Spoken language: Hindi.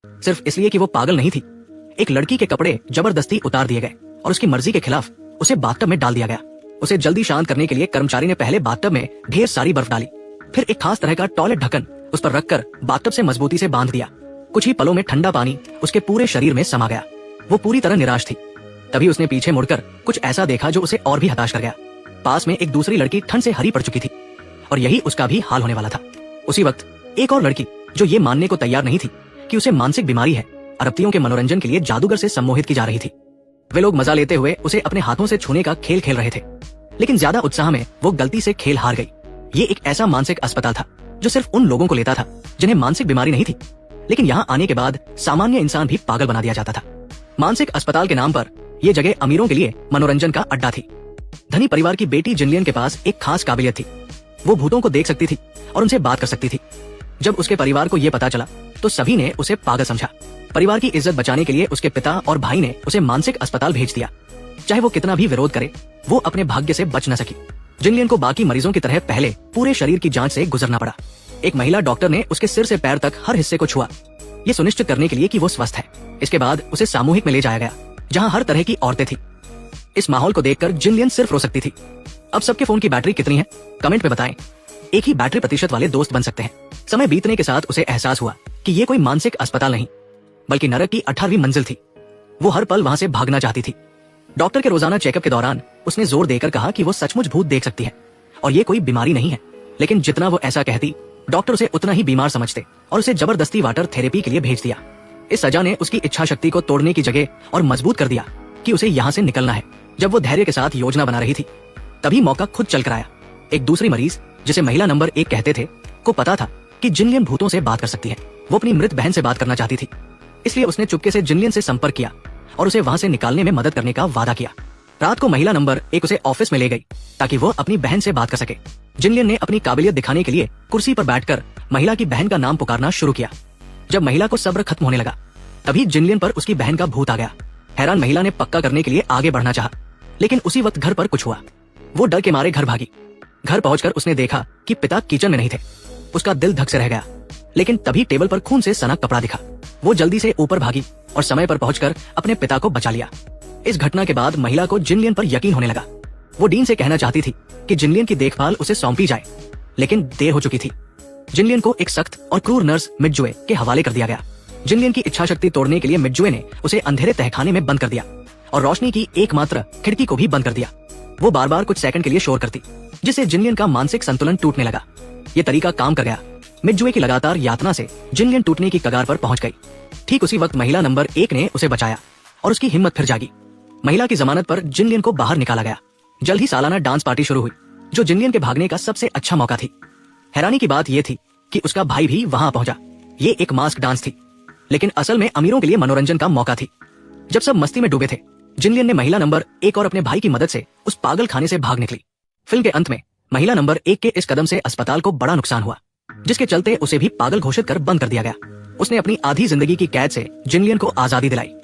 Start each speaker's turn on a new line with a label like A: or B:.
A: सिर्फ इसलिए कि वो पागल नहीं थी। एक लड़की के कपड़े जबरदस्ती उतार दिए गए और उसकी मर्जी के खिलाफ उसे बाथटब में डाल दिया गया। उसे जल्दी शांत करने के लिए कर्मचारी ने पहले बाथटब में ढेर सारी बर्फ डाली, फिर एक खास तरह का टॉयलेट ढक्कन उस पर रखकर बाथटब से मजबूती से बांध दिया। कुछ ही पलों में ठंडा पानी उसके पूरे शरीर में समा गया। वो पूरी तरह निराश थी। तभी उसने पीछे मुड़कर कुछ ऐसा देखा जो उसे और भी हताश कर गया। पास में एक दूसरी लड़की ठंड से हरी पड़ चुकी थी और यही उसका भी हाल होने वाला था। उसी वक्त एक और लड़की जो ये मानने को तैयार नहीं थी कि उसे मानसिक बीमारी है, अरबतियों के मनोरंजन के लिए जादूगर से सम्मोहित की जा रही थी। वे लोग मजा लेते हुए उसे अपने हाथों से छूने का खेल खेल रहे थे, लेकिन ज्यादा उत्साह में वो गलती से खेल हार गई। ये एक ऐसा मानसिक अस्पताल था जो सिर्फ उन लोगों को लेता था जिन्हें मानसिक बीमारी नहीं थी, लेकिन यहाँ आने के बाद सामान्य इंसान भी पागल बना दिया जाता था। मानसिक अस्पताल के नाम पर यह जगह अमीरों के लिए मनोरंजन का अड्डा थी। धनी परिवार की बेटी जिनलियन के पास एक खास काबिलियत थी। वो भूतों को देख सकती थी और उनसे बात कर सकती थी। जब उसके परिवार को यह पता चला तो सभी ने उसे पागल समझा। परिवार की इज्जत बचाने के लिए उसके पिता और भाई ने उसे मानसिक अस्पताल भेज दिया। चाहे वो कितना भी विरोध करे, वो अपने भाग्य से बच न सकी। जिनलियन को बाकी मरीजों की तरह पहले पूरे शरीर की जांच से गुजरना पड़ा। एक महिला डॉक्टर ने उसके सिर से पैर तक हर हिस्से को छुआ, ये सुनिश्चित करने के लिए कि वो स्वस्थ है। इसके बाद उसे सामूहिक में ले जाया गया जहाँ हर तरह की औरतें थी। इस माहौल को देखकर जिनलियन सिर्फ रो सकती थी। अब सबके फोन की बैटरी कितनी है, कमेंट में बताएं। एक ही बैटरी प्रतिशत वाले दोस्त बन सकते हैं। समय बीतने के साथ उसे एहसास हुआ कि ये कोई मानसिक अस्पताल नहीं, बल्कि नरक की 18वीं मंजिल थी। वो हर पल वहां से भागना चाहती थी। डॉक्टर के रोजाना चेकअप के दौरान उसने जोर देकर कहा कि वो सचमुच भूत देख सकती है और ये कोई बीमारी नहीं है, लेकिन जितना वो ऐसा कहती, डॉक्टर उसे उतना ही बीमार समझते और उसे जबरदस्ती वाटर थेरेपी के लिए भेज दिया। इस सजा ने उसकी इच्छा शक्ति को तोड़ने की जगह और मजबूत कर दिया कि उसे यहाँ से निकलना है। जब वो धैर्य के साथ योजना बना रही थी, तभी मौका खुद चल कर आया। एक दूसरी मरीज, जिसे महिला नंबर 1 कहते थे, को पता था कि जिनलियन भूतों से बात कर सकती है। वो अपनी मृत बहन से बात करना चाहती थी, इसलिए उसने चुपके से जिनलियन से संपर्क किया और उसे वहां से निकालने में मदद करने का वादा किया। रात को महिला नंबर 1 उसे ऑफिस में ले गई ताकि वो अपनी बहन से बात कर सके। जिनलियन ने अपनी काबिलियत दिखाने के लिए कुर्सी पर बैठकर महिला की बहन का नाम पुकारना शुरू किया। जब महिला को सब्र खत्म होने लगा, तभी जिनलियन पर उसकी बहन का भूत आ गया। हैरान महिला ने पक्का करने के लिए आगे बढ़ना चाहा, लेकिन उसी वक्त घर पर कुछ हुआ। वो डर के मारे घर भागी। घर पहुंचकर उसने देखा कि पिता किचन में नहीं थे। उसका दिल धक से रह गया, लेकिन तभी टेबल पर खून से सना कपड़ा दिखा। वो जल्दी से ऊपर भागी और समय पर पहुंचकर अपने पिता को बचा लिया। इस घटना के बाद महिला को जिनलियन पर यकीन होने लगा। वो डीन से कहना चाहती थी कि जिनलियन की देखभाल उसे सौंपी जाए, लेकिन देर हो चुकी थी। जिनलियन को एक सख्त और क्रूर नर्स मिडजुए के हवाले कर दिया गया। जिनलियन की इच्छा शक्ति तोड़ने के लिए मिडजुए ने उसे अंधेरे तहखाने में बंद कर दिया और रोशनी की एकमात्र खिड़की को भी बंद कर दिया। वो बार बार कुछ सेकंड के लिए शोर करती, जिससे जिनलियन का मानसिक संतुलन टूटने लगा। ये तरीका काम कर गया। मिडजुए की लगातार यातना से जिनलियन टूटने की कगार पर पहुंच गई। ठीक उसी वक्त महिला नंबर 1 ने उसे बचाया और उसकी हिम्मत फिर जागी। महिला की जमानत पर जिनलियन को बाहर निकाला गया। जल्द ही सालाना डांस पार्टी शुरू हुई, जो जिनलियन के भागने का सबसे अच्छा मौका थी। हैरानी की बात यह थी कि उसका भाई भी वहां पहुंचा। ये एक मास्क डांस थी, लेकिन असल में अमीरों के लिए मनोरंजन का मौका थी। जब सब मस्ती में डूबे थे, जिनलियन ने महिला नंबर 1 और अपने भाई की मदद से उस पागल खाने से भाग निकली। फिल्म के अंत में महिला नंबर 1 के इस कदम से अस्पताल को बड़ा नुकसान हुआ, जिसके चलते उसे भी पागल घोषित कर बंद कर दिया गया। उसने अपनी आधी जिंदगी की कैद से जिनलियन को आजादी दिलाई।